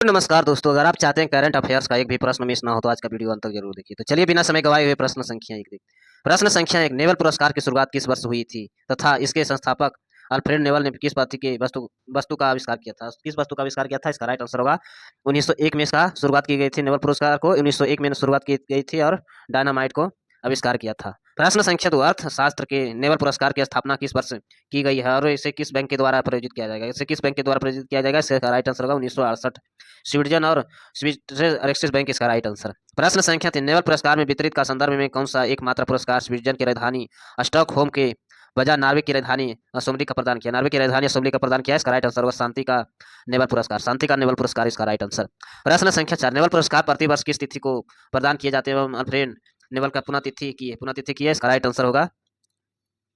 नमस्कार दोस्तों, अगर आप चाहते हैं करंट अफेयर्स का एक भी प्रश्न मिस ना हो तो आज का वीडियो अंत तक जरूर देखिए। तो चलिए बिना समय गवाए हुए प्रश्न संख्या एक देखिए। प्रश्न संख्या एक, नेवल पुरस्कार की शुरुआत किस वर्ष हुई थी तथा इसके संस्थापक अल्फ्रेड नेवल ने किस पार्टी की वस्तु वस्तु का आविष्कार किया था? किस वस्तु का आविष्कार किया था? इसका राइट आंसर होगा 1901 में इसका शुरुआत की गई थी। नेवल पुरस्कार को 1901 में शुरुआत की गई थी और डायनामाइट को आविष्कार किया था। प्रश्न संख्या दो, अर्थशास्त्र के नेवल पुरस्कार की स्थापना किस वर्ष की गई है और इसे किस बैंक के द्वारा प्रायोजित किया जाएगा? इसे किस बैंक के द्वारा प्रायोजित किया जाएगा? इसका राइट आंसर होगा 1968। स्वीडन और एक्सिस बैंक इसका राइट आंसर। प्रश्न संख्या 3, नेवल पुरस्कार में वितरित का संदर्भ में कौन सा एकमात्र पुरस्कार स्वीडन की राजधानी स्टॉकहोम के बजाय नॉर्वे की राजधानी असोम्बली का प्रदान किया? नॉर्वे की राजधानी असोम्बली का प्रदान किया। इसका राइट आंसर होगा शांति का नेवल पुरस्कार। शांति का नेवल पुरस्कार इसका राइट आंसर। प्रश्न संख्या 4, नेवल पुरस्कार प्रतिवर्ष किस तिथि को प्रदान किए जाते हैं? अल्फ्रेड नेवल का पुण्यतिथि की है। इसका राइट आंसर होगा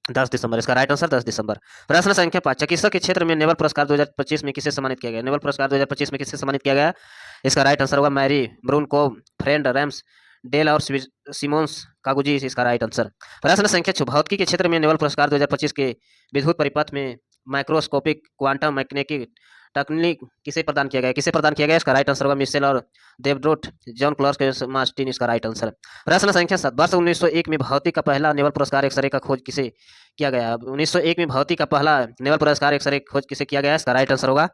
10 दिसंबर। इसका राइट आंसर 10 दिसंबर। प्रश्न संख्या 5, चिकित्सक के क्षेत्र में नेवल पुरस्कार 2025 में किसे सम्मानित किया गया? नेवल पुरस्कार 2025 में किसे सम्मानित किया गया? इसका राइट आंसर होगा मैरी ब्रूनकोव, फ्रेंड रैम्स डेल और सिमोन्स कागुजी। इसका राइट आंसर। प्रश्न संख्या 6, भौतिकी के क्षेत्र में नेवल पुरस्कार 2025 के विद्युत परिपथ में माइक्रोस्कोपिक क्वांटम मैकेनिकी तकनीक किसे प्रदान किया गया? किसे प्रदान किया गया? इसका राइट आंसर होगा मिशेल और देवड्रोट जॉन क्लॉस के मार्टिन। इसका राइट आंसर। प्रश्न संख्या 7, वर्ष 1901 में भौतिक का पहला नेवल पुरस्कार एक्सरे का खोज किसे किया गया? 1901 में भौतिक का पहला नेवल पुरस्कार एक्सरे खोज किसे किया गया? इसका राइट आंसर होगा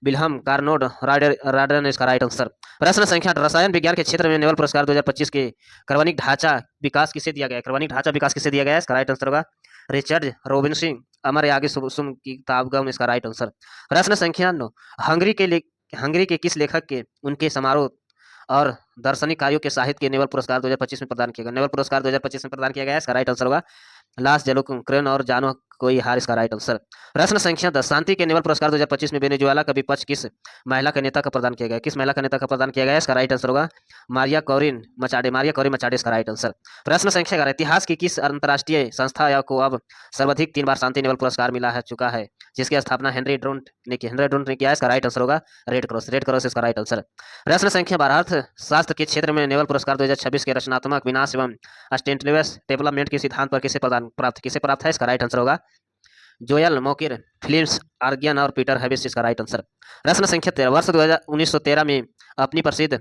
विल्हम कार्नोड राडर ने। इसका राइट आंसर। प्रश्न संख्या 8, रसायन विज्ञान के क्षेत्र में नेवल पुरस्कार 2025 के कार्बनिक ढांचा विकास किसे दिया गया? कार्बनिक ढांचा विकास किसे दिया गया? इसका राइट आंसर होगा रिचर्ड रोबिन्सन अमर यागी सुम की किताबगम। इसका राइट आंसर। प्रश्न संख्या 9, हंगरी के किस लेखक के उनके समारोह और दार्शनिक कार्यों के साहित्य के नेवल पुरस्कार 2025 में प्रदान किया गया? नेवल पुरस्कार 2025 में प्रदान किया गया। इसका राइट आंसर होगा लास जलुक्रन और जानो कोई हार। इसका राइट आंसर। प्रश्न संख्या 10, शांति के नेवल पुरस्कार 2025 में वेनेजुएला का विपक्ष किस महिला के नेता का प्रदान किया गया? किस महिला का नेता का प्रदान किया गया? इसका राइट आंसर होगा मारिया कौरिन मचाडे। इसका राइट आंसर। प्रश्न संख्या 11, इतिहास की किस अंतर्राष्ट्रीय संस्था को अब सर्वाधिक 3 बार शांति नेवल पुरस्कार मिला है चुका है, जिसकी स्थापना हेनरी ड्रोंट ने किया? इसका राइट आंसर होगा रेड क्रॉस। इसका राइट आंसर। प्रश्न संख्या 12, अर्थशास्त्र के क्षेत्र में नेवल पुरस्कार 2026 के रचनात्मक विनाश एवं सस्टेनेबल डेवलपमेंट के सिद्धांत पर किसे प्राप्त है? इसका राइट आंसर होगा जोयल मोकिर, फिलिप्स आर्गियन और पीटर हेविस। इसका राइट आंसर। प्रश्न संख्या 13, वर्ष 1913 में अपनी प्रसिद्ध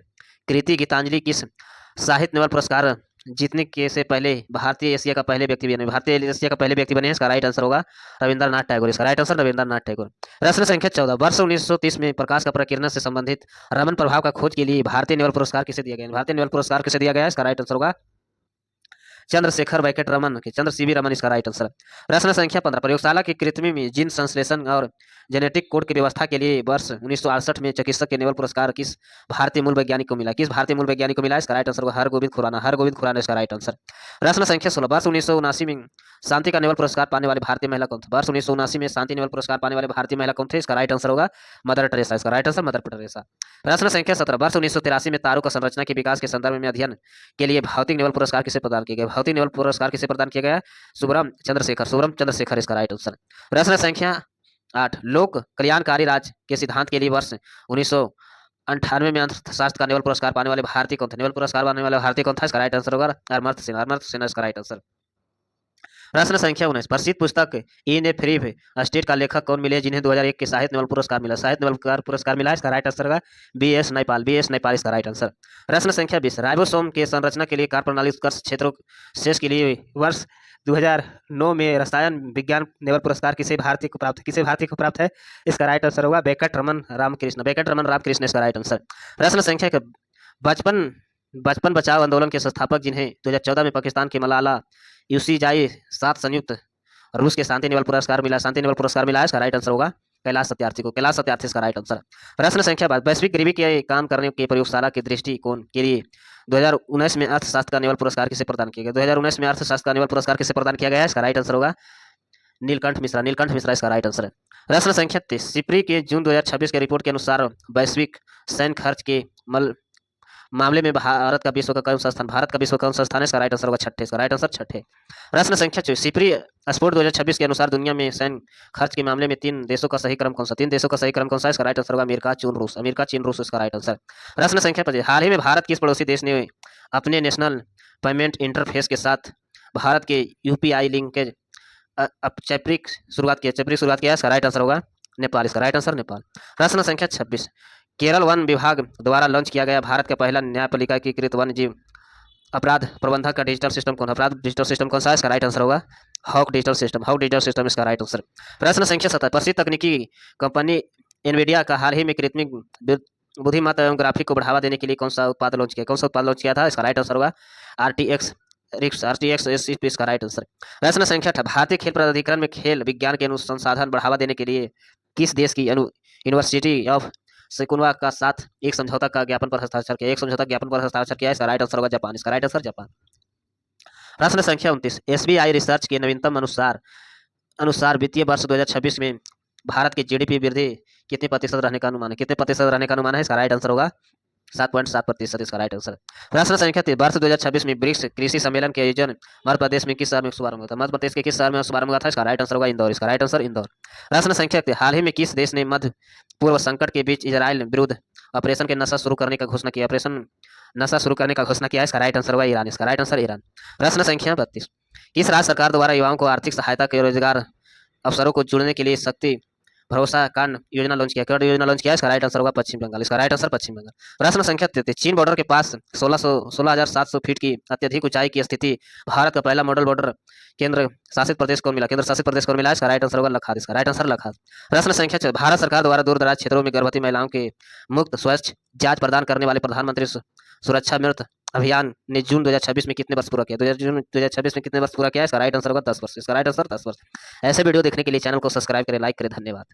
कृति गीतांजलि किस साहित्य नेवल पुरस्कार जीतने के से पहले भारतीय एशिया का पहले व्यक्ति बने? इसका राइट आंसर होगा रविंद्रनाथ टैगोर। इसका राइट आंसर रविंद्रनाथ टैगोर। प्रश्न संख्या 14, वर्ष 1930 में प्रकाश का प्रकीर्णन से संबंधित रमन प्रभाव का खोज के लिए भारतीय नेवल पुरस्कार किसे दिया गया? इसका राइट आंसर होगा चंद्रशेखर वैकेट रमन के CB रमन। इसका राइट आंसर। प्रश्न संख्या 15, प्रयोगशाला की कृत्रिम जीन संश्लेषण और जेनेटिक कोड की व्यवस्था के लिए वर्ष 1968 में चिकित्सक के नेवल पुरस्कार किस भारतीय मूल वैज्ञानिक को मिला? इसका राइट आंसर होगा हरगोविंद खुराना। इसका राइट आंसर। प्रश्न संख्या 16, वर्ष 1979 में शांति का नेवल पुरस्कार पाने वाले भारतीय महिला कौन थे? वर्ष 1979 में शांति नेवल पुरस्कार पाने वाले भारतीय महिला कौन थे? इसका राइट आंसर होगा मदर टेरेसा। इसका राइट आंसर मदर टेरेसा। प्रश्न संख्या 17, वर्ष 1983 में तारों का संरचना के विकास के संदर्भ में अध्ययन के लिए भौतिक नेवल पुरस्कार किसे प्रदान किया गया? सुब्रम चंद्रशेखर। इसका राइट आंसर। प्रश्न संख्या 8, लोक कल्याणकारी राज्य के सिद्धांत के लिए वर्ष 1998 में अर्थशास्त्र का नेवल पुरस्कार पाने वाले भारतीय कौन था? इसका राइट आंसर होगा अमर्त्य सेन। इसका राइट आंसर। प्रश्न संख्या 19, प्रसिद्ध पुस्तक इन ए फ्री स्टेट का लेखक कौन मिले जिन्हें 2001 के साहित्य नोबेल पुरस्कार मिला? इसका राइट आंसर होगा BS नैपाल। इसका राइट आंसर। प्रश्न संख्या 20, राइबोसोम के संरचना के लिए कार्यप्रणाली उत्कर्ष क्षेत्रों शेष के लिए वर्ष 2009 में रसायन विज्ञान नेवल पुरस्कार किसे भारतीय को प्राप्त है? इसका राइट आंसर होगा वेंकट रमन रामकृष्ण। इसका राइट आंसर। प्रश्न संख्या बचपन बचाओ आंदोलन के संस्थापक जिन्हें 2014 में पाकिस्तान के मलाला यूसुफजाई साथ संयुक्त रूस के शांति नेवल पुरस्कार मिला है? इसका राइट आंसर होगा कैलाश सत्यार्थी। इसका राइट आंसर। प्रश्न संख्या 22, वैश्विक गरीबी के काम करने के प्रयोगशाला के दृष्टिकोण के लिए 2019 में अर्थशास्त्र का नेवल पुरस्कार किसे प्रदान किया गया? इसका राइट आंसर होगा नीलकंठ मिश्रा। इसका राइट आंसर है। प्रश्न संख्या 23, सिप्री के जून 2026 के रिपोर्ट के अनुसार वैश्विक सैन्य खर्च के मामले में भारत का विश्व का कौन सा स्थान है? इसका राइट आंसर होगा छठे। प्रश्न संख्या 24, सिप्री स्पोर्ट 2026 के अनुसार दुनिया में सैन्य खर्च के मामले में 3 देशों का सही क्रम कौन सा? इसका राइट आंसर होगा अमेरिका चीन रूस। इसका राइट आंसर। प्रश्न संख्या 25, हाल ही में भारत किस पड़ोसी देश ने अपने नेशनल पेमेंट इंटरफेस के साथ भारत के UPI लिंकेज चैप्रिक शुरुआत किया? इसका राइट आंसर होगा नेपाल। इसका राइट आंसर नेपाल। प्रश्न संख्या 26, केरल वन विभाग द्वारा लॉन्च किया गया भारत का पहला न्यायपालिका एकीकृत वन्य जीव अपराध प्रबंधन का डिजिटल सिस्टम कौन, अपराध डिजिटल सिस्टम कौन सा है? इसका राइट आंसर होगा hawk digital system, hawk digital system इसका राइट आंसर। प्रश्न संख्या 17, प्रसिद्ध तकनीकी कंपनी एनवीडिया का हाल ही में कृत्रिम बुद्धिमत्ता एवं ग्राफिक को बढ़ावा देने के लिए कौन सा उत्पाद लॉन्च किया, कौन सा उत्पाद लॉन्च किया था? इसका राइट आंसर होगा RTX रिक्स, RTX इसका राइट आंसर। प्रश्न संख्या 18, भारतीय खेल प्राधिकरण में खेल विज्ञान के अनुसंधान बढ़ावा देने के लिए किस देश की यूनिवर्सिटी ऑफ सिकुनवा का साथ एक समझौता का ज्ञापन पर हस्ताक्षर किया, एक समझौता ज्ञापन पर हस्ताक्षर किया है? इसका राइट आंसर होगा जापान, इसका राइट आंसर जापान। प्रश्न संख्या 29, SBI रिसर्च के नवीनतम अनुसार वित्तीय वर्ष 2026 में भारत की GDP वृद्धि कितने प्रतिशत रहने का अनुमान है, कितने प्रतिशत रहने का अनुमान है? इसका राइट आंसर होगा 7.7%, इसका राइट आंसर। प्रश्न संख्या 30, वर्ष 2026 में ब्रिक्स कृषि सम्मेलन के आयोजन मध्य प्रदेश में किस शहर में शुभारंभ हुआ था, मध्य प्रदेश के किस शहर में शुभारंभ हुआ था? इसका राइट आंसर होगा इंदौर, इसका राइट आंसर इंदौर। प्रश्न संख्या 31, हाल ही में किस देश ने मध्य पूर्व संकट के बीच इजराइल विरुद्ध ऑपरेशन के नशा शुरू करने का घोषणा किया, ऑपरेशन नशा शुरू करने का घोषणा किया है? इसका राइट आंसर होगा ईरान, इसका राइट आंसर ईरान। प्रश्न संख्या 32, किस राज्य सरकार द्वारा युवाओं को आर्थिक सहायता के रोजगार अवसरों को जुड़ने के लिए शक्ति भरोसा कांड योजना लॉन्च किया, क्या योजना लॉन्च किया? इसका राइट आंसर होगा पश्चिम बंगाल, इसका राइट आंसर पश्चिम बंगाल। प्रश्न संख्या 33, चीन बॉर्डर के पास 16,700 फीट की अत्यधिक ऊंचाई की स्थिति भारत का पहला मॉडल बॉर्डर केंद्र शासित प्रदेश को मिला, केंद्र शासित प्रदेश को मिला? इसका राइट आंसर होगा लद्दाख, इसका राइट आंसर लद्दाख। प्रश्न संख्या 4, भारत सरकार द्वारा दूर दराज क्षेत्रों में गर्भवती महिलाओं के मुफ्त स्वच्छ जांच प्रदान करने वाले प्रधानमंत्री सुरक्षा मृत अभियान ने जून 2026 में कितने वर्ष पूरा किया, जून 2026 में कितने वर्ष पूरा किया? इसका राइट आंसर होगा 10 वर्ष, इसका राइट आंसर 10 वर्ष। ऐसे वीडियो देखने के लिए चैनल को सब्सक्राइब करें, लाइक करें, धन्यवाद।